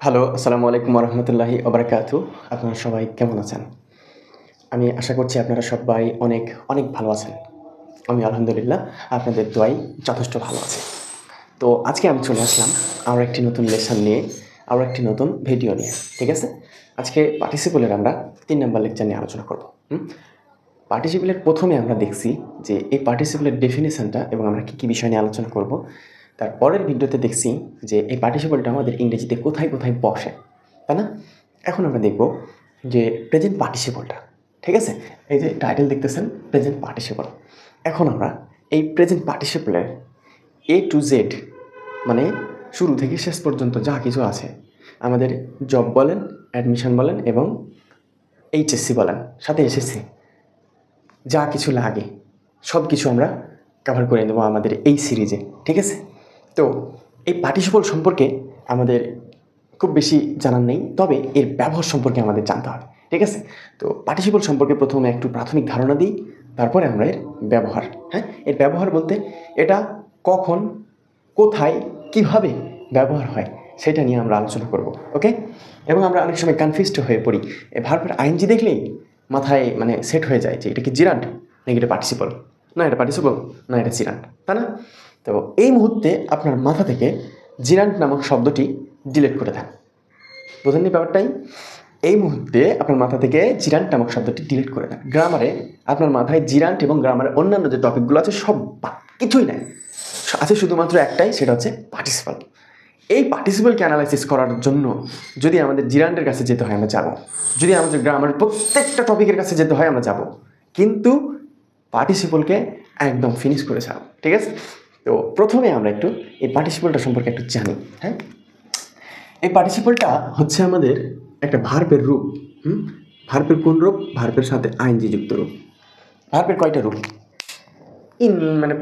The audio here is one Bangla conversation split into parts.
হ্যালো, আসসালামু আলাইকুম ওয়া রাহমাতুল্লাহি। আপনারা সবাই কেমন আছেন? আমি আশা করছি আপনারা সবাই অনেক, অনেক ভালো আছেন। আমি আলহামদুলিল্লাহ আপনাদের দোয়ায় যথেষ্ট ভালো আছি। তো আজকে আমি চলে আসলাম আরও একটি নতুন লেসন নিয়ে, আরও একটি নতুন ভিডিও নিয়ে। ঠিক আছে? আজকে পার্টিসিপলের আমরা ৩ নাম্বার লেকচার নিয়ে আলোচনা করব। পার্টিসিপলের প্রথমে আমরা দেখছি যে এই পার্টিসিপলের ডেফিনিশনটা এবং আমরা কী বিষয় নিয়ে আলোচনা করব। তার পরের ভিডিওতে দেখছি যে এই পার্টিসিপলটা আমাদের ইংরেজিতে কোথায় কোথায় বসে, তাই না? এখন আমরা দেখব যে প্রেজেন্ট পার্টিসিপলটা। ঠিক আছে? এই যে টাইটেল দেখতেছেন প্রেজেন্ট পার্টিসিপল। এখন আমরা এই প্রেজেন্ট পার্টিসিপলের A to Z মানে শুরু থেকে শেষ পর্যন্ত যা কিছু আছে, আমাদের জব বলেন, অ্যাডমিশন বলেন এবং এইচএসসি বলেন, সাথে এসএসসি, যা কিছু লাগে সব কিছু আমরা কভার করে নেব আমাদের এই সিরিজে। ঠিক আছে? তো এই পার্টিসিপল সম্পর্কে আমাদের খুব বেশি জানার নেই, তবে এর ব্যবহার সম্পর্কে আমাদের জানতে হবে। ঠিক আছে? তো পার্টিসিপল সম্পর্কে প্রথমে একটু প্রাথমিক ধারণা দিই, তারপরে আমরা এর ব্যবহার, এর ব্যবহার বলতে এটা কখন, কোথায়, কিভাবে ব্যবহার হয় সেটা নিয়ে আমরা আলোচনা করব। ওকে? এবং আমরা অনেক সময় কনফিউজড হয়ে পড়ি। এই ভার্বের আইএনজি দেখলেই মাথায় সেট হয়ে যায় যে এটা কি জিরান্ড নাকি এটা পার্টিসিপল, না এটা পার্টিসিপল, না এটা জিরান্ড, তাই না? তো এই মুহূর্তে আপনার মাথা থেকে জিরান্ড নামক শব্দটি ডিলিট করে দেন। বোঝেননি ব্যাপারটাই? এই মুহূর্তে আপনার মাথা থেকে জিরান্ড নামক শব্দটি ডিলিট করে দেন। গ্রামারে আপনার মাথায় জিরান্ড এবং গ্রামারের অন্যান্য যে টপিকগুলো আছে সব কিছুই নাই, আছে শুধুমাত্র একটাই, সেটা হচ্ছে পার্টিসিপল। এই পার্টিসিপলকে অ্যানালাইসিস করার জন্য যদি আমাদের জিরান্ডের কাছে যেতে হয় আমরা যাব, যদি আমাদের গ্রামারের প্রত্যেকটা টপিকের কাছে যেতে হয় আমরা যাব, কিন্তু পার্টিসিপলকে একদম ফিনিশ করে ছাড়ব। ঠিক আছে? তো প্রথমে আমরা একটু এই পার্টিসিপলটা সম্পর্কে একটু জানি। এই পার্টিসিপলটা হচ্ছে আমাদের একটা ভার্বের রূপ। ভার্বের কোন রূপ? ভার্বের সাথে আইএনজি যুক্ত রূপ। ভার্বের কয়টা রূপ?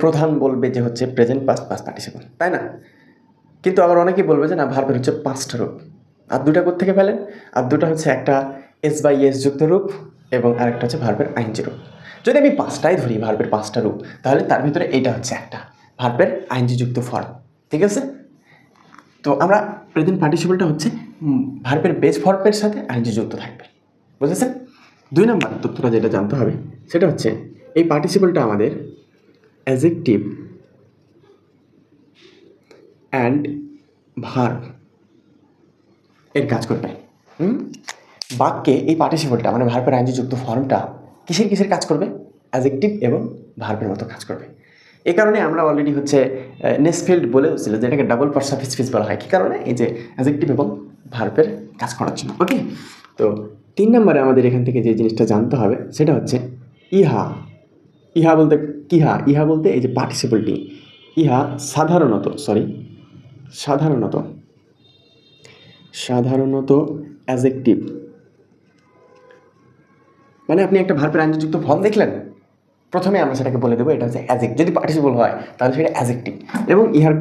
প্রধান বলবে যে হচ্ছে প্রেজেন্ট, পাস্ট, পাস্ট পার্টিসিপল, তাই না? কিন্তু আবার অনেকেই বলবে যে না, ভার্বের হচ্ছে 5টা রূপ। আর দুটা কোত্থেকে ফেলেন? আর দুটা হচ্ছে একটা এস বাই এস যুক্ত রূপ এবং আরেকটা হচ্ছে ভার্বের আইএনজি রূপ। যদি আমি 5টাই ধরি, ভার্বের 5টা রূপ, তাহলে তার ভিতরে এইটা হচ্ছে একটা ভার্বের আইএনজি যুক্ত ফর্ম। ঠিক আছে? তো আমরা প্রেজেন্ট পার্টিসিপলটা হচ্ছে ভার্বের বেস ফর্মের সাথে আইএনজি যুক্ত থাকবে। বুঝেছেন? 2 নম্বর তথ্যটা যেটা জানতে হবে সেটা হচ্ছে এই পার্টিসিপলটা আমাদের অ্যাডজেক্টিভ অ্যান্ড ভার্ব এর কাজ করবে। বাক্যে এই পার্টিসিপলটা মানে ভার্বের আইএনজি যুক্ত ফর্মটা কিসের কাজ করবে? অ্যাডজেক্টিভ এবং ভার্বের মতো কাজ করবে। এই কারণে আমরা অলরেডি নেসফিল্ড বলেছিল যে এটাকে ডাবল পার্ট সাফিক্স ফিক্স বলা হয়। কী কারণে? এই যে অ্যাডজেক্টিভ এবং ভার্বের কাজ করার জন্য। ওকে? তো 3 নম্বরে আমাদের এখান থেকে যে জিনিসটা জানতে হবে সেটা হচ্ছে ইহা। ইহা বলতে কিহা? ইহা বলতে এই যে পার্টিসিপলটি, ইহা সাধারণত অ্যাডজেক্টিভ। মানে আপনি একটা ভার্বের আইএনজি যুক্ত ফর্ম দেখলেন, প্রথমে আমরা সেটাকে বলে দেবো এটা হচ্ছে অ্যাডজেক্টিভ। যদি পার্টিসিপল হয় তাহলে সেটা অ্যাডজেক্টিভ। এবং ইহার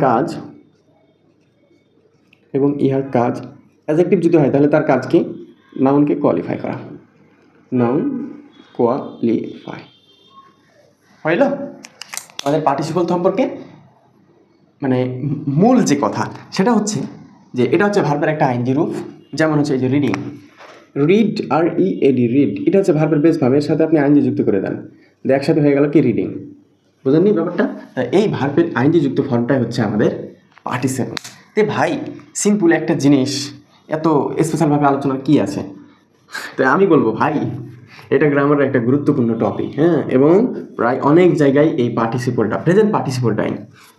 কাজ অ্যাডজেক্টিভ যদি হয় তাহলে তার কাজ কি? নাউনকে কোয়ালিফাই করা। নাউন কোয়ালিফাই হইল আমাদের পার্টিসিপল সম্পর্কে। মূল যে কথা সেটা হচ্ছে যে এটা হচ্ছে ভার্বের একটা আইএনজি রূপ। যেমন হচ্ছে এই যে রিডিং, রিড, READ, রিড, এটা হচ্ছে ভার্বের বেস ভার্বের সাথে আপনি আইএনজি যুক্ত করে দেন, একসাথে হয়ে গেল কি? রিডিং। বুঝেননি ব্যাপারটা? এই ভার্বের আইএনজি যুক্ত ফর্মটাই হচ্ছে আমাদের পার্টিসিপল। তে ভাই, সিম্পল একটা জিনিস এত স্পেশালভাবে আলোচনার কি আছে? তো আমি বলবো ভাই, এটা গ্রামারের একটা গুরুত্বপূর্ণ টপিক। এবং প্রায় অনেক জায়গায় এই পার্টিসিপলটা, প্রেজেন্ট পার্টিসিপলটাই,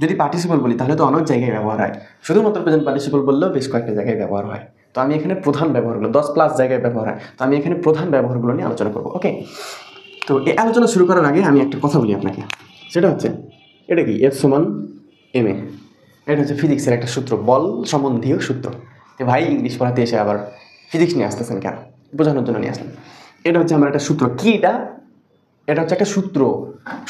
যদি পার্টিসিপল বলি তাহলে তো অনেক জায়গায় ব্যবহার হয়। শুধুমাত্র প্রেজেন্ট পার্টিসিপল বললেও বেশ কয়েকটা জায়গায় ব্যবহার হয়। তো আমি এখানে প্রধান ব্যবহারগুলো, 10+ জায়গায় ব্যবহার হয়, তো আমি এখানে প্রধান ব্যবহারগুলো নিয়ে আলোচনা করবো। ওকে? তো এই আলোচনা শুরু করার আগে আমি একটা কথা বলি আপনাকে, সেটা হচ্ছে এটা কি? F=ma। এটা হচ্ছে ফিজিক্সের একটা সূত্র, বল সম্বন্ধীয় সূত্র। তো ভাই, ইংলিশ পড়াতে এসে আবার ফিজিক্স নিয়ে আসতেছেন কেন? বোঝানোর জন্য নিয়ে আসলেন। এটা হচ্ছে আমার একটা সূত্র। কি এটা? এটা হচ্ছে একটা সূত্র।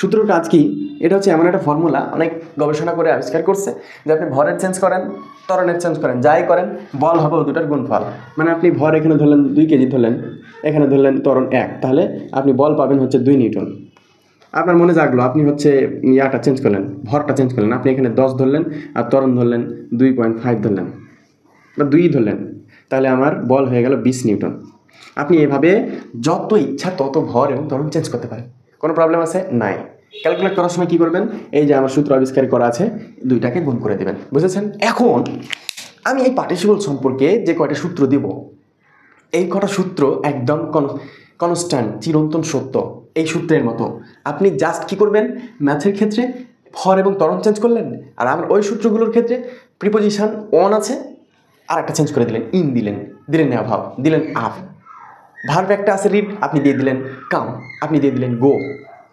সূত্রর কাজ কি? এটা হচ্ছে এমন একটা ফর্মুলা, অনেক গবেষণা করে আবিষ্কার করছে যে আপনি ভরের চেঞ্জ করেন, ত্বরণের চেঞ্জ করেন, যাই করেন, বল হবে দুটার গুণফল। মানে আপনি ভর এখানে ধরলেন 2 কেজি ধরলেন, এখানে ধরলেন ত্বরণ 1, তাহলে আপনি বল পাবেন হচ্ছে 2 নিউটন। আপনার মনে জাগলো, আপনি ইয়াটা চেঞ্জ করলেন, ভরটা চেঞ্জ করলেন, আপনি এখানে 10 ধরলেন আর ত্বরণ ধরলেন 2.5 ধরলেন বা 2 ধরলেন, তাহলে আমার বল হয়ে গেল 20 নিউটন। আপনি এভাবে যত ইচ্ছা তত ভর এবং ত্বরণ চেঞ্জ করতে পারেন, কোনো প্রবলেম আছে নাই। ক্যালকুলেট করার সময় কী করবেন, এই যে আমার সূত্র আবিষ্কার করা আছে, দুইটাকে গুণ করে দেবেন, বুঝেছেন? এখন আমি এই পার্টিসিপল সম্পর্কে যে কয়টা সূত্র দেব, এই কটা সূত্র একদম কনস্ট্যান্ট, চিরন্তন সত্য। এই সূত্রের মতো আপনি জাস্ট কী করবেন, ম্যাথের ক্ষেত্রে ভর এবং ত্বরণ চেঞ্জ করলেন, আর আমার ওই সূত্রগুলোর ক্ষেত্রে প্রিপোজিশন অন আছে, আর একটা চেঞ্জ করে দিলেন, ইন দিলেন, দিলেন না ভাব, দিলেন আপ। ভার্ব একটা আছে রিড, আপনি দিয়ে দিলেন কাম, আপনি দিয়ে দিলেন গো।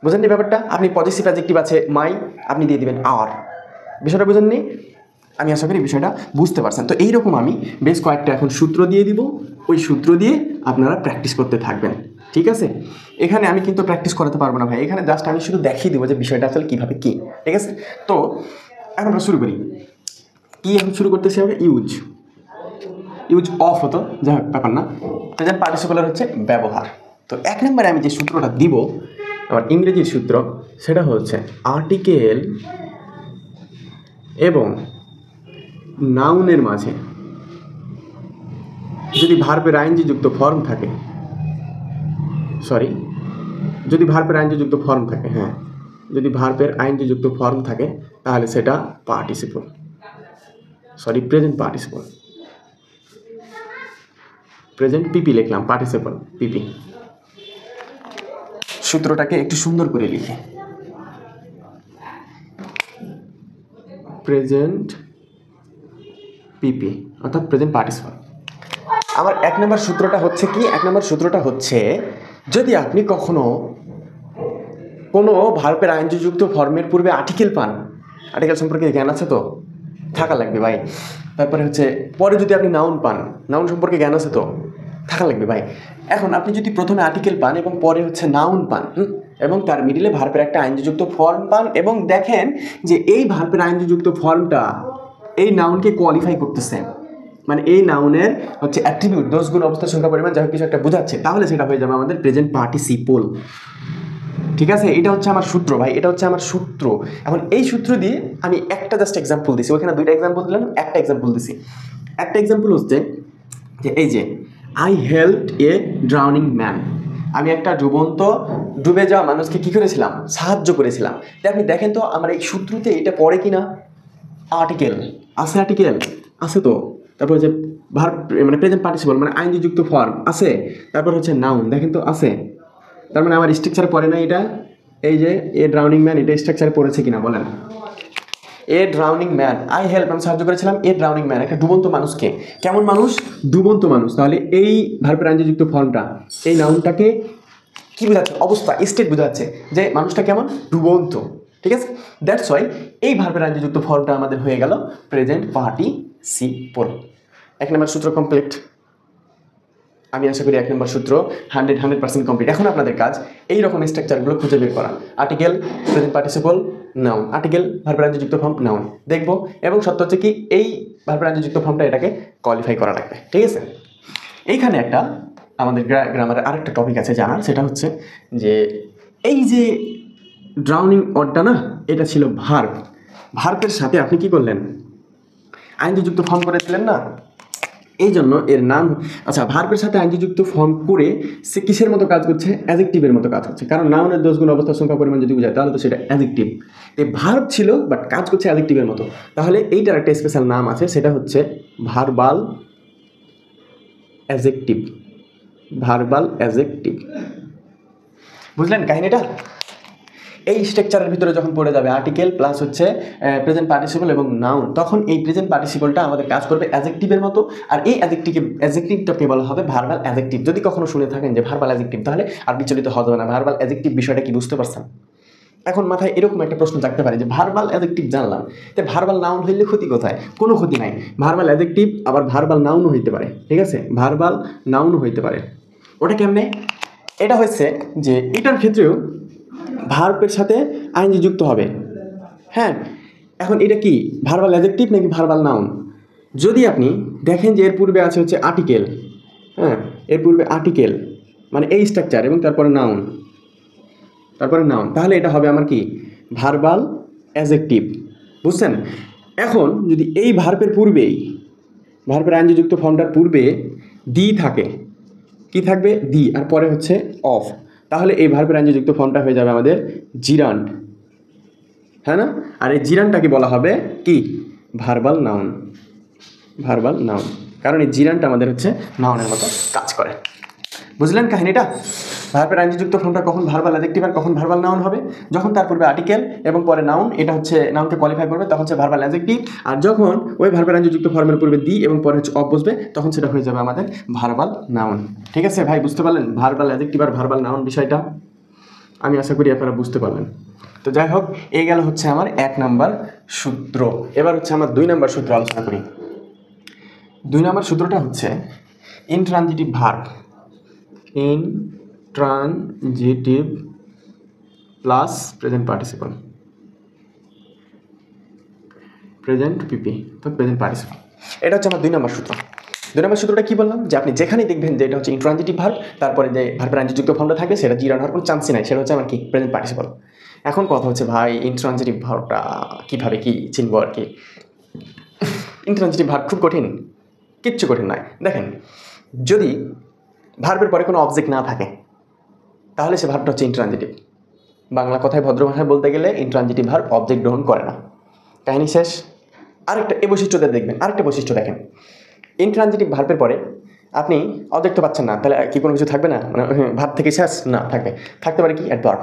বুঝেননি ব্যাপারটা? আপনি পজিটিভ অ্যাডজেক্টিভ আছে মাই, আপনি দিয়ে দিবেন আর। বিষয়টা বুঝেননি? আমি আশা করি বিষয়টা বুঝতে পারছেন। তো এইরকম আমি বেশ কয়েকটা এখন সূত্র দিয়ে দিব, ওই সূত্র দিয়ে আপনারা প্র্যাকটিস করতে থাকবেন, ঠিক আছে? এখানে আমি কিন্তু প্র্যাকটিস করাতে পারবো না ভাই, এখানে জাস্ট আমি শুধু দেখিয়ে দেবো যে বিষয়টা আসলে কীভাবে কী, ঠিক আছে? তো এখন আমরা শুরু করি। কি এখন শুরু করতেছি আমরা? ইউজ অফ হতো, যাই হোক ব্যাপার না। প্রেজেন্ট পার্টিসিপলের হচ্ছে ব্যবহার। তো 1 নম্বরে আমি যে সূত্রটা দিব, আমার ইংরেজির সূত্র, সেটা হচ্ছে আর্টিকেল এবং নাউনের মাঝে যদি ভার্বের আইএনজি যুক্ত ফর্ম থাকে, যদি ভার্বের আইএনজি যুক্ত ফর্ম থাকে, হ্যাঁ, যদি ভার্বের আইএনজি যুক্ত ফর্ম থাকে, তাহলে সেটা পার্টিসিপল, প্রেজেন্ট পার্টিসিপল। প্রেজেন্ট পিপি লিখলাম, পার্টিসিপল পিপি। সূত্রটাকে একটু সুন্দর করে লিখি, প্রেজেন্ট পিপি অর্থাৎ প্রেজেন্ট পার্টিসিপল। আমার 1 নম্বর সূত্রটা হচ্ছে কি? 1 নম্বর সূত্রটা হচ্ছে, যদি আপনি কখনো কোনো ভার্বের আইএনজি যুক্ত ফর্মের পূর্বে আর্টিকেল পান, আর্টিকেল সম্পর্কে জ্ঞান আছে তো? থাকা লাগবে ভাই। তারপরে হচ্ছে পরে যদি আপনি নাউন পান, নাউন সম্পর্কে জ্ঞান আছে তো? থাকা লাগবে ভাই। এখন আপনি যদি প্রথমে আর্টিকেল পান এবং পরে হচ্ছে নাউন পান, এবং তার মিডিলে ভার্বের একটা আইএনজি যুক্ত ফর্ম পান, এবং দেখেন যে এই ভার্বের আইএনজি যুক্ত ফর্মটা এই নাউনকে কোয়ালিফাই করতেছে, মানে এই নাউনের হচ্ছে অ্যাট্রিবিউট, দোষ, গুণ, অবস্থা, সংখ্যা, পরিমাণ, যা কিছু একটা বোঝাচ্ছে, তাহলে সেটা হয়ে যাবে আমাদের প্রেজেন্ট পার্টিসিপল, ঠিক আছে? এটা হচ্ছে আমার সূত্র ভাই, এটা হচ্ছে আমার সূত্র। এখন এই সূত্র দিয়ে আমি একটা জাস্ট এক্সাম্পল দিছি, ওখানে 2টা এক্সাম্পল দিলাম, একটা এক্সাম্পল দিছি। একটা এক্সাম্পল হচ্ছে যে এই যে I helped A drowning man, আমি একটা ডুবে যাওয়া মানুষকে কী করেছিলাম? সাহায্য করেছিলাম। তাই আপনি দেখেন তো আমার এই সূত্রতে এটা পড়ে কি না? আর্টিকেল আছে, আর্টিকেল আছে তো। তারপর হচ্ছে ভার্ব মানে প্রেজেন্ট পার্টিসিপল মানে আইএনজি যুক্ত ফর্ম আছে, তারপর হচ্ছে নাউন, দেখেন তো আছে। তার মানে আমার স্ট্রাকচারে পড়ে না এটা? এই যে এ ড্রাউনিং ম্যান, এটা স্ট্রাকচারে পড়েছে কিনা বলেন? এ ড্রাউনিং ম্যান, আই হেল্প, আমি সাহায্য করেছিলাম এ ড্রাউনিং ম্যান, একটা ডুবন্ত মানুষকে। কেমন মানুষ? ডুবন্ত মানুষ। তাহলে এই ভার্বের আইএনজি যুক্ত ফর্মটা এই নাউনটাকে কি বোঝাচ্ছে? অবস্থা, স্টেট বোঝাচ্ছে যে মানুষটা কেমন? ডুবন্ত, ঠিক আছে? দ্যাটস ওয়াই এই ভার্বের আইএনজি যুক্ত ফর্মটা আমাদের হয়ে গেল প্রেজেন্ট পার্টিসিপল। 1 নম্বর সূত্র কমপ্লিট। আমি আশা করি 1 নম্বর সূত্র 100% কমপ্লিট। এখন আপনাদের কাজ এই রকম স্ট্রাকচারগুলো খুঁজে বের করা। Article, present participle, noun, article, ভার্বের আইএনজি যুক্ত ফর্ম, নাউন দেখব, এবং সত্য হচ্ছে কি এই ভার্বের আইএনজি যুক্ত ফর্মটা এটাকে কোয়ালিফাই করা লাগবে, ঠিক আছে? এইখানে একটা আমাদের গ্রামারের আরেকটা টপিক আছে জানার, সেটা হচ্ছে যে এই যে ড্রাউনিং ওয়ার্ডটা না, এটা ছিল ভার্ব। ভার্বের সাথে আপনি কি করলেন? আইএনজি যুক্ত ফর্ম করে দিলেন না, এই জন্য এর নাম। আচ্ছা, ভার্বের সাথে আইএনজি যুক্ত ফর্ম করে সে কিসের মতো কাজ করছে? অ্যাডজেক্টিভের মতো কাজ করছে, কারণ নাউনের দোষ, গুণ, অবস্থা, সংখ্যা, পরিমাণ যদি বোঝায় তাহলে তো সেটা অ্যাডজেক্টিভ। এই ভার্ব ছিল বাট কাজ করছে অ্যাডজেক্টিভের মতো। তাহলে এইটার একটা স্পেশাল নাম আছে, সেটা হচ্ছে ভার্বাল অ্যাডজেক্টিভ। ভার্বাল অ্যাডজেক্টিভ, বুঝলেন কাহিনীটা? এই স্ট্রাকচারের ভিতরে যখন পড়ে যাবে আর্টিকেল প্লাস হচ্ছে প্রেজেন্ট পার্টিসিপল এবং নাউন, তখন এই প্রেজেন্ট পার্টিসিপলটা আমাদের কাজ করবে অ্যাডজেক্টিভের মতো, আর এই অ্যাডজেক্টিভটাকে বলা হবে ভার্বাল অ্যাডজেক্টিভ। যদি কখনো শুনে থাকেন যে ভার্বাল অ্যাডজেক্টিভ, তাহলে আর বিচলিত হওয়া যাবে না। ভার্বাল অ্যাডজেক্টিভ বিষয়টা কি বুঝতে পারছেন? এখন মাথায় এরকম একটা প্রশ্ন থাকতে পারে যে ভার্বাল অ্যাডজেক্টিভ জানলাম, তো ভার্বাল নাউন হইলে ক্ষতি কোথায়? কোনো ক্ষতি নাই। ভার্বাল অ্যাডজেক্টিভ আবার ভার্বাল নাউনও হইতে পারে, ঠিক আছে? ভার্বাল নাউনও হইতে পারে। ওটা কেমনে? এটা হচ্ছে যে এটার ক্ষেত্রেও ভার্বের সাথে আইএনজি যুক্ত হবে, হ্যাঁ। এখন এটা কি ভার্বাল অ্যাডজেক্টিভ নাকি ভার্বাল নাউন? যদি আপনি দেখেন যে এর পূর্বে আছে হচ্ছে আর্টিকেল, হ্যাঁ, এর পূর্বে আর্টিকেল মানে এই স্ট্রাকচার এবং তারপরে নাউন, তাহলে এটা হবে আমার কি? ভার্বাল অ্যাডজেক্টিভ, বুঝছেন? এখন যদি এই ভার্বের পূর্বেই ভার্বের আইনজি যুক্ত ফর্মটার পূর্বে দি থাকে, কি থাকবে দি, আর পরে হচ্ছে অফ, তাহলে এই ভার্বের আইনজি যুক্ত ফর্মটা হয়ে যাবে আমাদের জিরান্ড, হ্যাঁ না? আর এই জিরান্ডটাকে বলা হবে কি ভার্বাল নাউন, ভার্বাল নাউন, কারণ এই জিরান্ডটা আমাদের হচ্ছে নাউনের মতো কাজ করে। বুঝলেন কাহিনীটা? ভার্বের আইনজি যুক্ত ফর্মটা কখন ভার্বাল অ্যাডজেক্টিভ আর কখন ভার্বাল নাউন হবে? যখন তার পূর্বে আর্টিকেল এবং পরে নাউন, এটা হচ্ছে নাউনকে কোয়ালিফাই করবে, তখন হচ্ছে ভার্বাল অ্যাডজেক্টিভ। আর যখন ওই ভার্বের আইনজি যুক্ত ফর্মের পূর্বে দি এবং পরে হচ্ছে অফ বসবে, তখন সেটা হয়ে যাবে আমাদের ভার্বাল নাউন। ঠিক আছে ভাই, বুঝতে পারলেন ভার্বাল অ্যাডজেক্টিভ আর ভার্বাল নাউন বিষয়টা? আমি আশা করি আপনারা বুঝতে পারলেন। তো যাই হোক, এই গেল হচ্ছে আমার 1 নাম্বার সূত্র। এবার হচ্ছে আমার 2 নাম্বার সূত্র আলোচনা করি। 2 নাম্বার সূত্রটা হচ্ছে intransitive verb, intransitive plus present participle, present PP তো প্রেজেন্ট পার্টিসিপল, এটা হচ্ছে আমার 2 নাম্বার সূত্র। 2 নাম্বার সূত্রটা কি বললাম, যে আপনি যেখানেই দেখবেন যে এটা হচ্ছে ইনট্রানজিটিভ ভার্ব, তারপরে যে ভার্বের আইনজি যুক্ত ফর্মটা থাকবে সেটা জিরান হওয়ার কোনো চান্সই নাই, সেটা হচ্ছে আমার কি প্রেজেন্ট পার্টিসিপল। এখন কথা হচ্ছে ভাই ইনট্রানজিটিভ ভার্বটা কীভাবে কি চিনবো আর কি? ইনট্রানজিটিভ ভার্ব খুব কঠিন? কিচ্ছু কঠিন নয়। দেখেন, যদি ভার্বের পরে কোনো অবজেক্ট না থাকে তাহলে সে ভার্বটা হচ্ছে ইনট্রানজিটিভ। বাংলা কথায় ভদ্র ভাষায় বলতে গেলে ইনট্রানজিটিভ ভার্ব অবজেক্ট গ্রহণ করে না। কাহিনী শেষ। আরেকটা এই বৈশিষ্ট্যটা দেখবেন, আরেকটা বৈশিষ্ট্য দেখেন, ইনট্রানজিটিভ ভার্বের পরে আপনি অবজেক্ট তো পাচ্ছেন না, তাহলে কি কোনো কিছু থাকবে না? মানে ভার্ব থেকে শেষ না, থাকতে পারে কি অ্যাডভার্ব।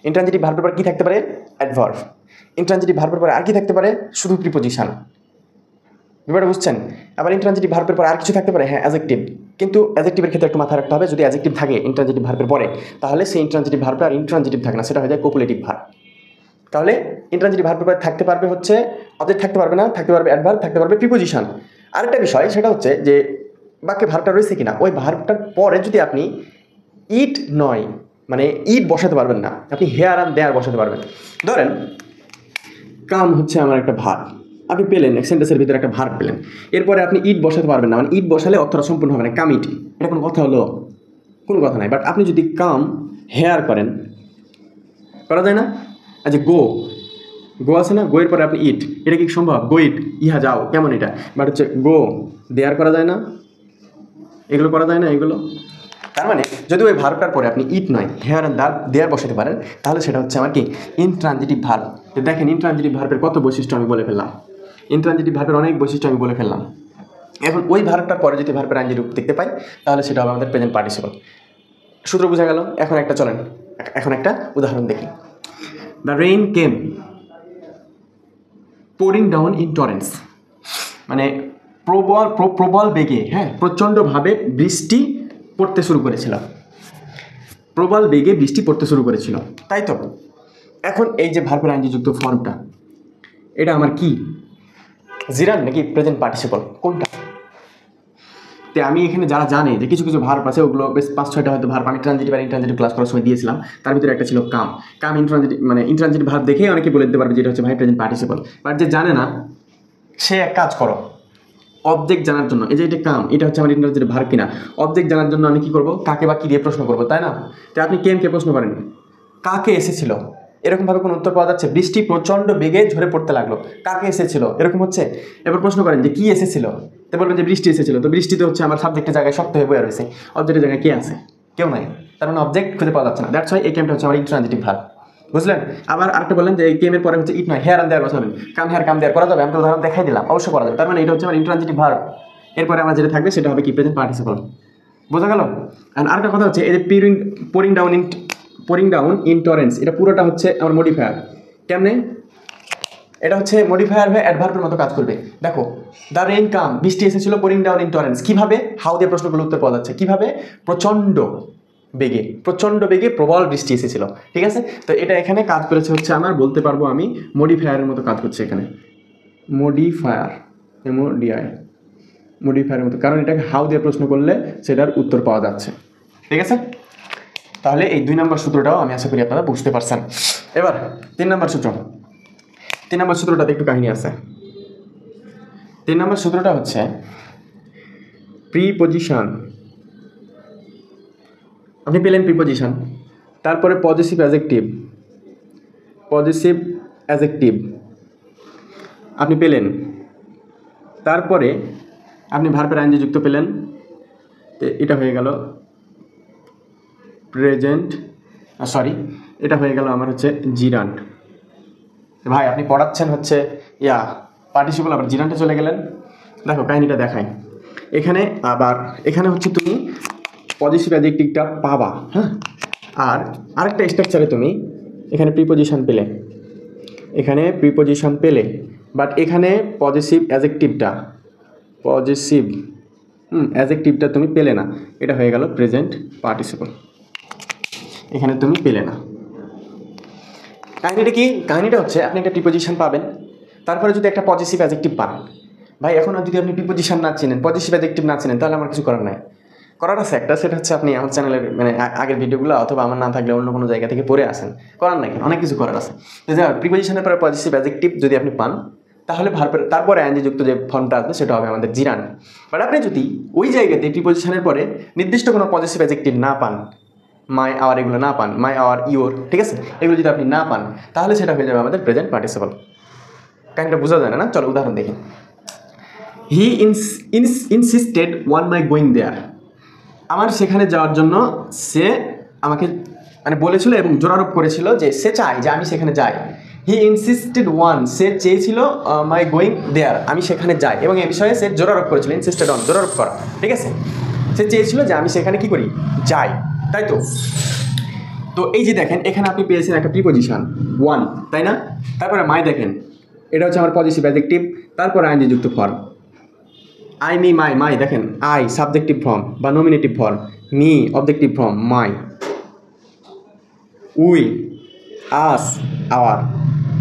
ইনট্রানজিটিভ ভার্বের পরে কি থাকতে পারে? অ্যাডভার্ব। ইনট্রানজিটিভ ভার্বের পরে আর কি থাকতে পারে? শুধু প্রিপোজিশন। ব্যাপারটা বুঝছেন? আবার ইনট্রানজিটিভ ভার্বের পরে আর কিছু থাকতে পারে, হ্যাঁ অ্যাডজেক্টিভ। কিন্তু অ্যাডজেক্টিভের ক্ষেত্রে একটু মাথায় রাখতে হবে, যদি অ্যাডজেক্টিভ থাকে ইনট্রানজিটিভ ভার্বের পরে, তাহলে সেই ইনট্রানজিটিভ ভার্বটা আর ইনট্রানজিটিভ থাকে না, সেটা হয়ে যায় কোপুলেটিভ ভার্ব। তাহলে ইনট্রানজিটিভ ভার্বের পরে থাকতে পারবে হচ্ছে অবজেক্ট, থাকতে পারবে না, থাকতে পারবে অ্যাডভার্ব, থাকতে পারবে প্রিপোজিশন। আরেকটা বিষয় সেটা হচ্ছে যে বাক্যে ভার্বটা রয়েছে কিনা, ওই ভার্বটার পরে যদি আপনি ইট নয় মানে ইট বসাতে পারবেন না, আপনি হেয়ার আর দেয়ার বসাতে পারবেন। ধরেন কাম হচ্ছে আমার একটা ভার্ব, আপনি পেলেন এক সেন্টেন্সের ভিতরে একটা ভার্ব পেলেন, এরপরে আপনি ইট বসাতে পারবেন না, মানে ইট বসালে অর্থটা সম্পূর্ণ হবে না, কাম ইট, এটা কোনো কথা হলো? কোনো কথা নাই। বাট আপনি যদি কাম হেয়ার করেন, করা যায় না? আচ্ছা গো আছে না, গোয়ের পরে আপনি ইট, এটা কি সম্ভব? গো ইট, ইহা যাও, কেমন এটা? বাট হচ্ছে গো দেয়ার করা যায় না, এগুলো করা যায় না এগুলো। তার মানে যদি ওই ভার্বটার পরে আপনি ইট নয় হেয়ার আর দেয়ার বসাতে পারেন, তাহলে সেটা হচ্ছে আমার কি ইনট্রানজিটিভ ভার্ব। তো দেখেন ইনট্রানজিটিভ ভার্বের কত বৈশিষ্ট্য আমি বলে ফেললাম, ইনট্রানজিটিভ ভার্বের অনেক বৈশিষ্ট্য আমি বলে ফেললাম। এখন ওই ভার্বটার পরে যদি ভার্বের আইনজি রূপ দেখতে পাই, তাহলে সেটা হবে আমাদের প্রেজেন্ট পার্টিসিপল। সূত্র বোঝা গেল? এখন একটা উদাহরণ দেখি। The rain came pouring down in torrents, মানে প্রবল বেগে, হ্যাঁ প্রচণ্ডভাবে বৃষ্টি পড়তে শুরু করেছিল, প্রবল বেগে বৃষ্টি পড়তে শুরু করেছিল, তাই তো? এখন এই যে ভার্বের আইনজি যুক্ত ফর্মটা, এটা আমার কি জিরান নাকি প্রেজেন্ট পার্টিসিপল, কোনটা? তো আমি এখানে যারা জানে যে কিছু কিছু ভার্ব আছে, ওগুলো বেশ 5-6টা হয়তো ভার্ব আমি ট্রানজিটিভ আর ইনট্রানজিটিভ ক্লাস করার সময় দিয়েছিলাম, তার ভিতরে একটা ছিল কাম ইনট্রানজিটিভ, মানে ইনট্রানজিটিভ ভার্ব দেখেই অনেকে বলে দিতে পারবে যেটা হচ্ছে ভাই প্রেজেন্ট পার্টিসিপল। বাট যে জানে না সে এক কাজ করো, অবজেক্ট জানার জন্য, এই যে এটা কাম, এটা হচ্ছে আমার ইনট্রানজিটিভ ভার্ব কিনা, অবজেক্ট জানার জন্য আমি কি করব? কাকে বা কি দিয়ে প্রশ্ন করবো, তাই না? তো আপনি কেমকে প্রশ্ন করেন, কাকে এসেছিল, এরকমভাবে কোনো উত্তর পাওয়া যাচ্ছে? বৃষ্টি প্রচণ্ড বেগে ঝরে পড়তে লাগলো, কাকে এসেছিল, এরকম হচ্ছে। এবার প্রশ্ন করেন যে কি এসেছিল, তো বলবেন যে বৃষ্টি এসেছিল। তো বৃষ্টিতে হচ্ছে আমার সাবজেক্টের জায়গায় শক্ত হয়ে বয়ে রয়েছে, অবজেক্টের জায়গায় কে আছে? কেউ নাই, তার মানে অবজেক্ট খুঁজে পাওয়া যাচ্ছে না। দ্যাটস ওয়াই এই কেমটা হচ্ছে আমার ইনট্রানজিটিভ ভার্ব। বুঝলেন? আবার আরেকটা বললেন যে এই কেমের পরে হচ্ছে ইট নয় হেয়ার আর দেয়ার বসাবেন, কাম হেয়ার কাম দেয়ার করা যাবে, আমি তো উদাহরণ দেখাই দিলাম, অবশ্যই করা যাবে। তার মানে এটা হচ্ছে আমার ইনট্রানজিটিভ ভার্ব। এরপরে আমার যেটা থাকবে সেটা হবে কি প্রেজেন্ট পার্টিসিপল। বোঝা গেল? আর আরেকটা কথা হচ্ছে এই যে পোরিং ডাউন ইন টরেন্টস, এটা পুরোটা হচ্ছে আমার মডিফায়ার। কেমনে? এটা হচ্ছে মডিফায়ার হয়ে অ্যাডভার্বের মতো কাজ করবে। দেখো দ্য রেইন কাম, বৃষ্টি এসেছিল পোরিং ডাউন ইন টরেন্টস, কীভাবে? হাউ দিয়ে প্রশ্নগুলো উত্তর পাওয়া যাচ্ছে, কীভাবে? প্রচণ্ড বেগে প্রবল বৃষ্টি এসেছিল। ঠিক আছে? তো এটা এখানে কাজ করেছে হচ্ছে আমার, বলতে পারবো আমি মডিফায়ারের মতো কাজ করছে এখানে, মডিফায়ারের মতো, কারণ এটাকে হাউ দিয়ে প্রশ্ন করলে সেটার উত্তর পাওয়া যাচ্ছে। ঠিক আছে? তাহলে এই 2 নম্বর সূত্রটাও আমি আশা করি আপনারা বুঝতে পারছেন। এবার 3 নম্বর সূত্রটাতে একটু কাহিনী আছে। 3 নম্বর সূত্রটা হচ্ছে প্রিপোজিশন। আপনি পেলেন প্রিপোজিশন, তারপরে পজিটিভ অ্যাডজেক্টিভ আপনি পেলেন, তারপরে আপনি ভার্বের আইএনজি যুক্ত পেলেন, তো এটা হয়ে গেল প্রেজেন্ট, এটা হয়ে গেল আমার হচ্ছে জিরান্ড। ভাই আপনি পড়াচ্ছেন হচ্ছে পার্টিসিপল, আবার জিরান্ডে চলে গেলেন। দেখো কাহিনিটা দেখাই, এখানে হচ্ছে তুমি পজিটিভ অ্যাডজেক্টিভটা পাবা, হ্যাঁ। আর আরেকটা স্ট্রাকচারে তুমি এখানে প্রিপোজিশন পেলে, বাট এখানে পজিটিভ অ্যাডজেক্টিভটা তুমি পেলে না, এটা হয়ে গেল প্রেজেন্ট পার্টিসিপল, এখানে তুমি পেলে না। কাহিনিটা কি? কাহিনিটা হচ্ছে আপনি একটা প্রিপোজিশন পাবেন, তারপরে যদি একটা পজিটিভ অ্যাডজেক্টিভ পান। ভাই এখন যদি আপনি প্রিপোজিশন না চিনেন, পজিটিভ অ্যাডজেক্টিভ না চিনেন, তাহলে আমার কিছু করার নাই। করার আছে একটা, সেটা হচ্ছে আপনি আমার চ্যানেলের মানে আগের ভিডিওগুলো অথবা আমার না থাকলে অন্য কোনো জায়গা থেকে পড়ে আসেন, করার নাই, অনেক কিছু করার আছে। প্রিপোজিশনের পরে পজিটিভ অ্যাডজেক্টিভ যদি আপনি পান, তাহলে তারপরে আইএনজি যুক্ত যে ফর্মটা আছে সেটা হবে আমাদের জিরান্ড। বাট আপনি যদি ওই জায়গাতে প্রিপোজিশনের পরে নির্দিষ্ট কোনো পজিটিভ অ্যাডজেক্টিভ না পান, মাই আওয়ার এগুলো না পান, মাই আওয়ার ইওর, ঠিক আছে, এগুলো যদি আপনি না পান, তাহলে সেটা হয়ে যাবে আমাদের প্রেজেন্ট পার্টিসিপল। কাহিনিটা বোঝা যায় না? চলো উদাহরণ দেখি। He insisted on my going there. আমার সেখানে যাওয়ার জন্য সে আমাকে মানে বলেছিল এবং জোরারোপ করেছিল যে সে চায় যে আমি সেখানে যাই। হি ইনসিস্টেড ওয়ান, সে চেয়েছিল মাই গোয়িং দেয়ার, আমি সেখানে যাই, এবং এই বিষয়ে সে জোরারোপ করেছিল, ইনসিস্টেড অন, জোরারোপ করা, ঠিক আছে। সে চেয়েছিল যে আমি সেখানে কি করি, যাই, তাই তো। তো এই যে দেখেন এখানে আপনি পেয়েছেন একটা প্রিপোজিশন ওয়ান, তাই না? তারপরে মাই দেখেন, এটা হচ্ছে আমার পজিটিভ অ্যাডজেক্টিভ, তারপর আইএনজি যুক্ত ফর্ম। আই মি মাই দেখেন, আই সাবজেক্টিভ ফর্ম বা nominative form, me objective form, my, we, us, our,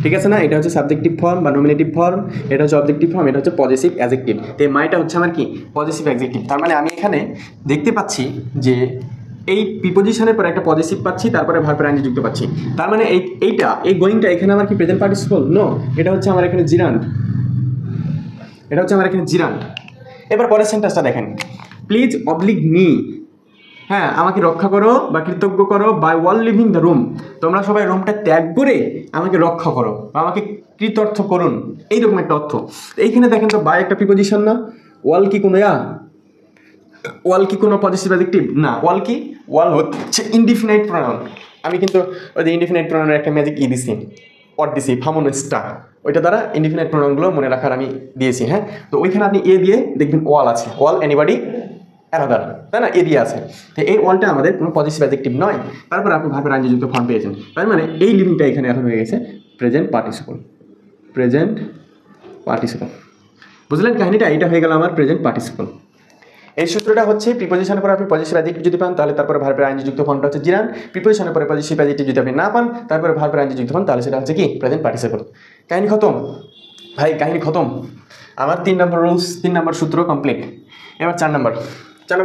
ঠিক আছে না? এটা হচ্ছে সাবজেক্টিভ ফর্ম বা নমিনেটিভ ফর্ম, এটা হচ্ছে অবজেক্টিভ ফর্ম, এটা হচ্ছে পজিটিভ অ্যাডজেক্টিভ। তো এই মাইটা হচ্ছে আমার কি পজিটিভ অ্যাডজেক্টিভ। তার মানে আমি এখানে দেখতে পাচ্ছি যে এই প্রিপোজিশনের পরে একটা পজিটিভ পাচ্ছি, তারপরে ভার্বের আইএনজি যুক্ত পাচ্ছি। তার মানে এই গোয়িংটা এখানে আমার কি প্রেজেন্ট পার্টিসিপল? নো, এটা হচ্ছে আমার এখানে জিরান্ড, এবার পরের সেন্টেন্সটা দেখেন, প্লিজ অবলিগ মি, হ্যাঁ আমাকে রক্ষা করো বা কৃতজ্ঞ করো, by wall living the room, তোমরা সবাই রুমটা ত্যাগ করে আমাকে রক্ষা করো বা আমাকে কৃতার্থ করুন, এইরকম একটা অর্থ। এইখানে দেখেন তো বাই একটা প্রিপোজিশন না, ওয়াল কি কোনো পজিটিভ অ্যাডজেক্টিভ না, ওয়াল হচ্ছে ইনডিফিনাইট প্রোনাউন। আমি কিন্তু ওই যে ইনডিফিনাইট প্রোনাউনের একটা ম্যাজিক দিছি, ফার্মন স্টার, ওইটা দ্বারা ইনডিফিনাইট প্রোনাউনগুলো মনে রাখার আমি দিয়েছি, হ্যাঁ। তো ওইখানে আপনি দিয়ে দেখবেন ওয়াল আছে, ওয়াল এনিবডি অ্যানাদার, তাই না? দিয়ে আছে, তো এই ওয়ালটা আমাদের কোনো পজিটিভ অ্যাডজেক্টিভ নয়। তারপর আপনি ভার্বের আইএনজি যুক্ত ফর্ম পেয়েছেন, তার মানে এই লিভিংটা এখানে এখন হয়ে গেছে প্রেজেন্ট পার্টিসিপল। বুঝলেন কাহিনিটা? এটা হয়ে গেল আমার প্রেজেন্ট পার্টিসিপল। এই সূত্রটা হচ্ছে প্রিপোজিশনের পরে আপনি পজিটিভ অ্যাডজেক্টিভ যদি পান, তাহলে তারপরে ভার্বের আইএনজি যুক্ত ফর্মটা হচ্ছে জিরান্ড। প্রিপোজিশনের পরে পজিটিভ অ্যাডজেক্টিভ যদি আপনি না পান, তারপরে ভার্বের আইএনজি যুক্ত পান, তাহলে সেটা হচ্ছে কি প্রেজেন্ট পার্টিসিপল। কাহিনি খতম ভাই, কাহিনি খতম। আমার 3 নম্বর সূত্র কমপ্লিট। এবার 4 নম্বর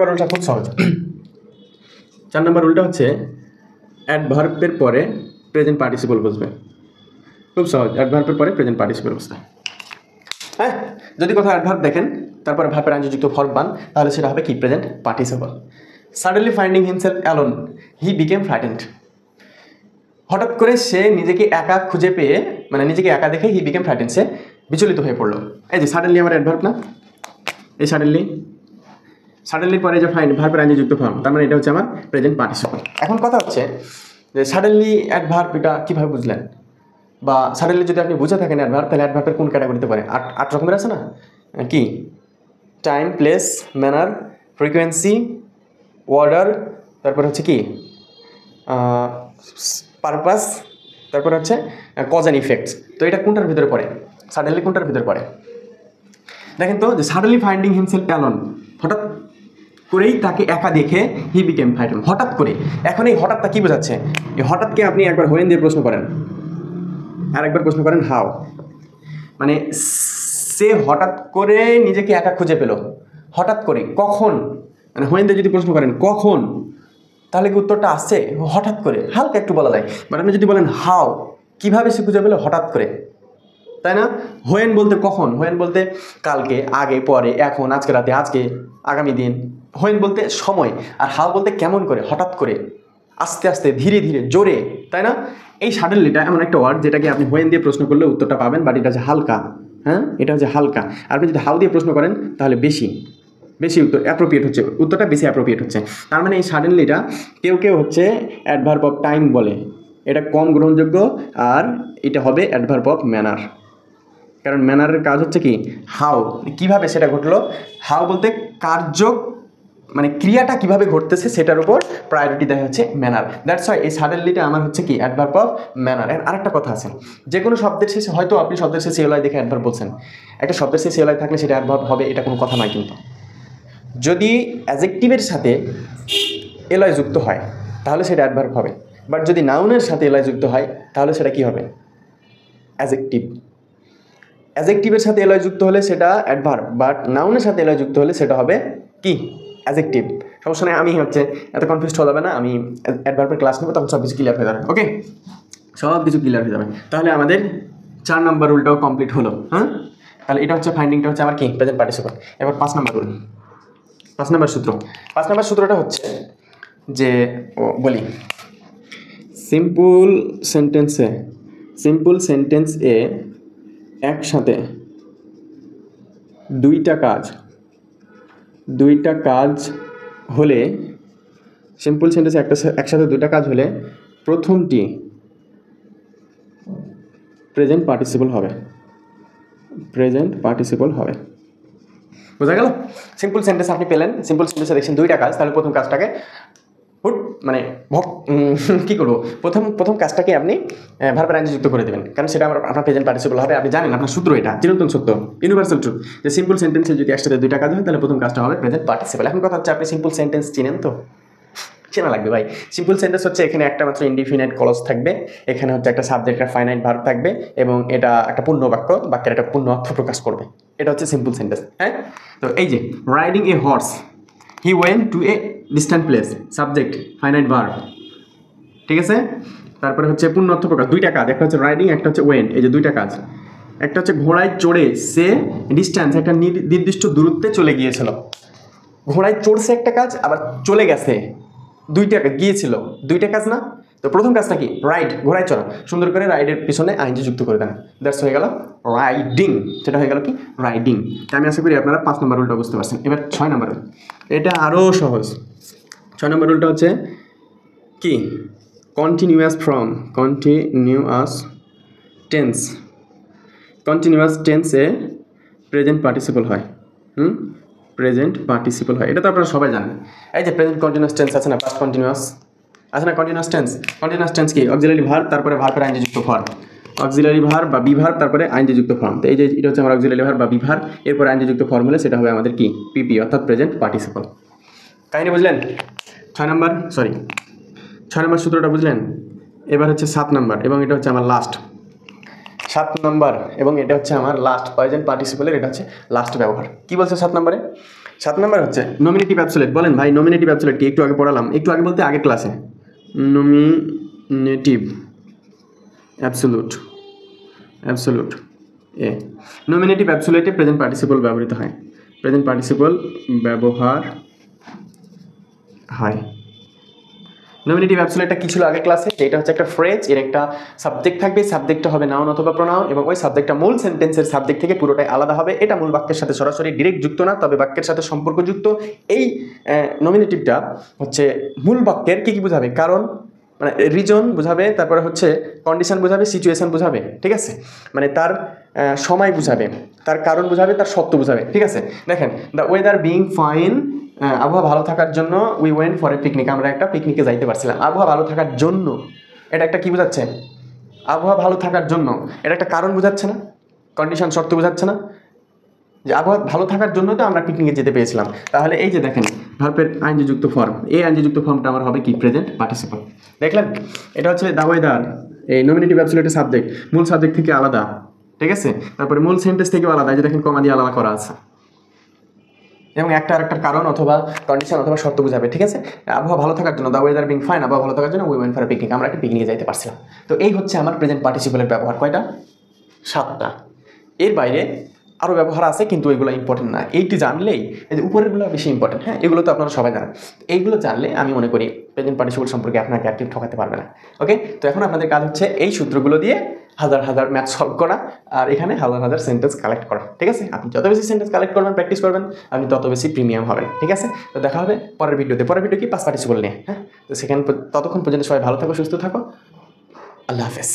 রুলটা খুব সহজ। 4 নম্বর রুলটা হচ্ছে অ্যাডভার্বের পরে প্রেজেন্ট পার্টিসিপল বসবে, খুব সহজ। অ্যাডভার্বের পরে প্রেজেন্ট পার্টিসিপল বসবে, হ্যাঁ। যদি কোথাও অ্যাডভার্ব দেখেন তারপরে ভার্বের আইএনজি যুক্ত ফর্ম পান, তাহলে সেটা হবে কি present participle. Suddenly finding himself alone, he became frightened. হঠাৎ করে সে নিজেকে একা খুঁজে পেয়ে, মানে নিজেকে একা দেখে হি বিকেম ফ্রাইটেন্ড, সে বিচলিত হয়ে পড়লো। এই যে সাডেনলি আমার অ্যাডভার্ব না, এই সাডেনলির পরে যে ভার্বের আইএনজি যুক্ত ফর্ম, তার মানে এটা হচ্ছে আমার প্রেজেন্ট পার্টিসিপল। এখন কথা হচ্ছে যে সাডেনলি অ্যাডভার্ব এটা কীভাবে বুঝলেন, বা সাডেনলি যদি আপনি বুঝে থাকেন অ্যাডভার্ব, তাহলে অ্যাডভার্বের কোন ক্যাটাগরিতে পারে? 8 রকমের আছে না, কি? Time, place, manner, frequency, order, তারপর হচ্ছে কি পারপাস, তারপর হচ্ছে কজ অ্যান্ড ইফেক্টস। তো এটা কোনটার ভিতরে পড়ে? সাডেনলি কোনটার ভিতরে পড়ে? দেখেন তো, যে সাডেনলি ফাইন্ডিং হিমসেলফ অ্যালোন, হঠাৎ করেই তাকে একা দেখে হি বিকেম ফ্রাইটেন্ড, হঠাৎ করে। এখন এই হঠাৎটা কি বোঝাচ্ছে? এই হঠাৎকে আপনি একবার হোয়েন দিয়ে প্রশ্ন করেন, আর একবার প্রশ্ন করেন হাউ। মানে সে হঠাৎ করে নিজেকে একা খুঁজে পেল, হঠাৎ করে, কখন? মানে হোয়েন দিয়ে যদি প্রশ্ন করেন কখন, তাহলে কি উত্তরটা আসছে হঠাৎ করে, হালকা একটু বলা যায়। বাট আপনি যদি বলেন হাউ, কীভাবে সে খুঁজে পেল? হঠাৎ করে, তাই না? হোয়েন বলতে কখন, হোয়েন বলতে কালকে, আগে, পরে, এখন, আজকে রাতে, আজকে, আগামী দিন। হোয়েন বলতে সময়, আর হাউ বলতে কেমন করে, হঠাৎ করে, আস্তে আস্তে, ধীরে ধীরে, জোরে, তাই না? এই সাডেনলিটা এমন একটা ওয়ার্ড যেটাকে আপনি হোয়েন দিয়ে প্রশ্ন করলে উত্তরটা পাবেন, বাট এটা হচ্ছে হালকা, হ্যাঁ, এটা হচ্ছে হালকা। আপনি যদি হাউ দিয়ে প্রশ্ন করেন তাহলে বেশি উত্তর অ্যাপ্রোপ্রিয়েট হচ্ছে, উত্তরটা বেশি অ্যাপ্রোপ্রিয়েট হচ্ছে। তার মানে এই সাডেনলিটা কেউ হচ্ছে অ্যাডভার্ব অফ টাইম বলে, এটা কম গ্রহণযোগ্য, আর এটা হবে অ্যাডভার্ব অফ ম্যানার। কারণ ম্যানারের কাজ হচ্ছে কি, হাউ, কিভাবে সেটা ঘটলো। হাউ বলতে কার্য, মানে ক্রিয়াটা কিভাবে ঘটতেছে সেটার উপর প্রায়োরিটি দেওয়া হচ্ছে ম্যানার। দ্যাটস ওয়াই এই সাডেনলিটা আমার হচ্ছে কি অ্যাডভার্ব অফ ম্যানার। এর আরেকটা কথা আছে, যে কোনো শব্দের শেষে, হয়তো আপনি শব্দের শেষে এলয় দেখে অ্যাডভার্ব বলছেন, একটা শব্দের শেষে এলয় থাকলে সেটা অ্যাডভার্ব হবে, এটা কোনো কথা নয়। কিন্তু যদি অ্যাজেক্টিভের সাথে এলয় যুক্ত হয় তাহলে সেটা অ্যাডভার্ব হবে, বাট যদি নাউনের সাথে এলয় যুক্ত হয় তাহলে সেটা কি হবে, অ্যাজেক্টিভ। অ্যাজেক্টিভের সাথে এলয় যুক্ত হলে সেটা অ্যাডভার্ব, বাট নাউনের সাথে এলয় যুক্ত হলে সেটা হবে কি, অ্যাজেক্টিভ। সমস্যা নেই, আমি হচ্ছে এত কনফিউজ হওয়া যাবে না, আমি অ্যাডভার্বের ক্লাস নেবো, তখন সব কিছু ক্লিয়ার হয়ে যাবে। ওকে, সব কিছু ক্লিয়ার হয়ে যাবে। তাহলে আমাদের 4 নম্বর রুলটাও কমপ্লিট হলো। হ্যাঁ, তাহলে এটা হচ্ছে ফাইন্ডিংটা হচ্ছে আমার কি, প্রেজেন্ট পার্টিসিপল। এবার 5 নম্বর রুল, 5 নম্বর সূত্র। 5 নম্বর সূত্রটা হচ্ছে যে, বলি, সিম্পল সেন্টেন্সে একসাথে দুইটা কাজ হলে, সিম্পল সেন্টেন্সে একসাথে দুইটা কাজ হলে প্রথমটি প্রেজেন্ট পার্টিসিপল হবে। বোঝা গেল? সিম্পল সেন্টেন্স আপনি পেলেন, সিম্পল সেন্টেন্সে দেখছেন দুইটা কাজ, তাহলে প্রথম কাজটাকে কি করবো, প্রথম কাজটাকে আপনি ভার্বের আইনজি যুক্ত করে দেবেন, কারণ সেটা আপনার প্রেজেন্ট পার্টিসিপল হবে। আপনি জানেন, আপনার সূত্র এটা চিরন্তন সত্য, ইউনিভার্সাল ট্রুথ, যে সিম্পল সেন্টেন্সে যদি একসাথে দুইটা কাজ হয় তাহলে প্রথম কাজটা হবে প্রেজেন্ট পার্টিসিপল। এখন কথা হচ্ছে, আপনি সিম্পল সেন্টেন্স চিনেন তো? চেনা লাগবে ভাই। সিম্পল সেন্টেন্স হচ্ছে এখানে একটা মাত্র ইনডিফিনাইট ক্লজ থাকবে, এখানে হচ্ছে একটা সাবজেক্ট, একটা ফাইনাইট ভার্ব থাকবে, এবং এটা একটা পূর্ণ বাক্য, বাক্যের একটা পূর্ণ অর্থ প্রকাশ করবে। এটা হচ্ছে সিম্পল সেন্টেন্স। হ্যাঁ, তো এই যে riding A horse, he went to A distant place, subject, finite verb, ঠিক আছে। তারপরে হচ্ছে পূর্ণ অর্থ প্রকাশ, দুইটা কাজ, একটা হচ্ছে রাইডিং, একটা হচ্ছে ওয়েন্ট, এই যে দুইটা কাজ। একটা হচ্ছে ঘোড়ায় চড়ে সে ডিস্ট্যান্স, একটা নির্দিষ্ট দূরত্বে চলে গিয়েছিল। ঘোড়ায় চড়ছে একটা কাজ, আবার চলে গেছে দুইটা, গিয়েছিল দুইটা কাজ না? তো প্রথম কাজটা কি, রাইড, ঘোড়ায় চড়া। সুন্দর করে রাইডের পিছনে আইনজি যুক্ত করে দেন, দ্যাটস হয়ে গেল রাইডিং, সেটা হয়ে গেল কি, রাইডিং। আমি আশা করি আপনারা 5 নম্বর রুলটা বুঝতে পারছেন। এবার 6 নম্বর রুল, এটা আরও সহজ। 6 নম্বর রুলটা হচ্ছে কি, কন্টিনিউয়াস টেন্সে প্রেজেন্ট পার্টিসিপল হয়। প্রেজেন্ট পার্টিসিপল হয়, এটা তো আপনারা সবাই জানেন। এই যে প্রেজেন্ট কন্টিনিউয়াস টেন্স আছে না, পাস্ট কন্টিনিউয়াস আছে না, কন্টিনিউয়াস টেন্স কি, অক্সিলারি ভার্ব, তারপরে ভার্বের আইনজিযুক্ত ফর্ম, অক্সিলারি ভার্ব বা বি ভার্ব, তারপরে আইনজিযুক্ত ফর্ম। তো এই যে এটা হচ্ছে আমার অক্সিলারি ভার্ব বা বি ভার্ব, এরপর আইনজিযুক্ত ফর্ম হলে সেটা হবে আমাদের কি, পিপি, অর্থাৎ প্রেজেন্ট পার্টিসিপল। কাহিনী বুঝলেন? 6 নম্বর সূত্রটা বুঝলেন? এবার হচ্ছে 7 নম্বর, এবং এটা হচ্ছে আমার লাস্ট 7 নম্বর, এবং এটা হচ্ছে আমার লাস্ট প্রেজেন্ট পার্টিসিপলের, এটা হচ্ছে লাস্ট ব্যবহার। কি বলছে 7 নম্বরে? 7 নম্বর হচ্ছে নমিনেটিভ অ্যাবসোলিউট। বলেন ভাই, নমিনেটিভ অ্যাবসোলিউট কি? একটু আগে পড়ালাম, একটু আগে বলতে আগের ক্লাসে। নমিনেটিভ অ্যাবসোলিউট নমিনেটিভ অ্যাবসোলিউটে প্রেজেন্ট পার্টিসিপল ব্যবহৃত হয়, নমিনেটিভ অ্যাবসোলিউটটা কি ছিল আগের ক্লাসে? এটা হচ্ছে একটা ফ্রেজ, এর একটা সাবজেক্ট থাকবে, সাবজেক্টটা হবে নাউন অথবা প্রোনাউন, এবং ওই সাবজেক্টটা মূল সেন্টেন্সের সাবজেক্ট থেকে পুরোটাই আলাদা হবে। এটা মূল বাক্যের সাথে সরাসরি ডিরেক্ট যুক্ত না, তবে বাক্যের সাথে সম্পর্কযুক্ত। এই নমিনেটিভটা হচ্ছে মূল বাক্যের কি বোঝাবে, কারণ মানে রিজন বোঝাবে, তারপরে হচ্ছে কন্ডিশন বোঝাবে, সিচুয়েশন বোঝাবে, ঠিক আছে। মানে তার সময় বোঝাবে, তার কারণ বোঝাবে, তার সত্য বোঝাবে, ঠিক আছে। দেখেন, দ্য ওয়েদার বিং ফাইন, আবহাওয়া ভালো থাকার জন্য, we went for a picnic, আমরা একটা পিকনিকে যাইতে পারছিলাম। আবহাওয়া ভালো থাকার জন্য, এটা একটা কি বোঝাচ্ছে? আবহাওয়া ভালো থাকার জন্য, এটা একটা কারণ বোঝাচ্ছে না, কন্ডিশন, শর্ত বোঝাচ্ছে না, যে আবহাওয়া ভালো থাকার জন্য তো আমরা পিকনিকে যেতে পেরেছিলাম। তাহলে এই যে দেখেন ভার্বের আইনজিযুক্ত ফর্ম, এই আইনজিযুক্ত ফর্মটা আমার হবে কি, প্রেজেন্ট পার্টিসিপল। দেখলেন, এটা হচ্ছে দ্য ওয়েদার, এই নমিনেটিভ অ্যাবসোলিউটের সাবজেক্ট মূল সাবজেক্ট থেকে আলাদা, ঠিক আছে। তারপরে মূল সেন্টেন্স থেকেও আলাদা, এই যে দেখেন কমা দিয়ে আলাদা করা আছে, এবং একটা আরেকটার কারণ অথবা কন্ডিশন অথবা শর্ত বোঝাবে, ঠিক আছে। আবহাওয়া ভালো থাকার জন্য, দ্য ওয়েদার বিং ফাইন, আবহাওয়া ভালো থাকার জন্য we went for a picnic, আমরা একটা পিকনিকে যাইতে পারছিলাম। তো এই হচ্ছে আমার প্রেজেন্ট পার্টিসিপলের ব্যবহার। কয়টা? 7টা। এর বাইরে আরও ব্যবহার আছে, কিন্তু এগুলো ইম্পর্টেন্ট না। এইটি জানলেই, এই যে উপরেরগুলো বেশি ইম্পর্টেন্ট। হ্যাঁ, এগুলো তো আপনারা সবাই জানেন। এইগুলো জানলে আমি মনে করি প্রেজেন্ট পার্টিসিপল সম্পর্কে আপনাকে আর কেউ ঠকাতে পারবে না। ওকে, তো এখন আপনাদের কাজ হচ্ছে এই সূত্রগুলো দিয়ে হাজার হাজার ম্যাথ সলভ করা, আর এখানে হাজার হাজার সেন্টেন্স কালেক্ট করা। ঠিক আছে, আপনি যত বেশি সেন্টেন্স কালেক্ট করবেন, প্র্যাকটিস করবেন, আপনি তত বেশি প্রিমিয়াম হবেন। ঠিক আছে, তো দেখা হবে পরের ভিডিওতে। পরের ভিডিও কি পাস পার্টিসিপল নিয়ে। হ্যাঁ, তো সেখানে ততক্ষণ পর্যন্ত সবাই ভালো থাকো, সুস্থ থাকো। আল্লাহ হাফেজ।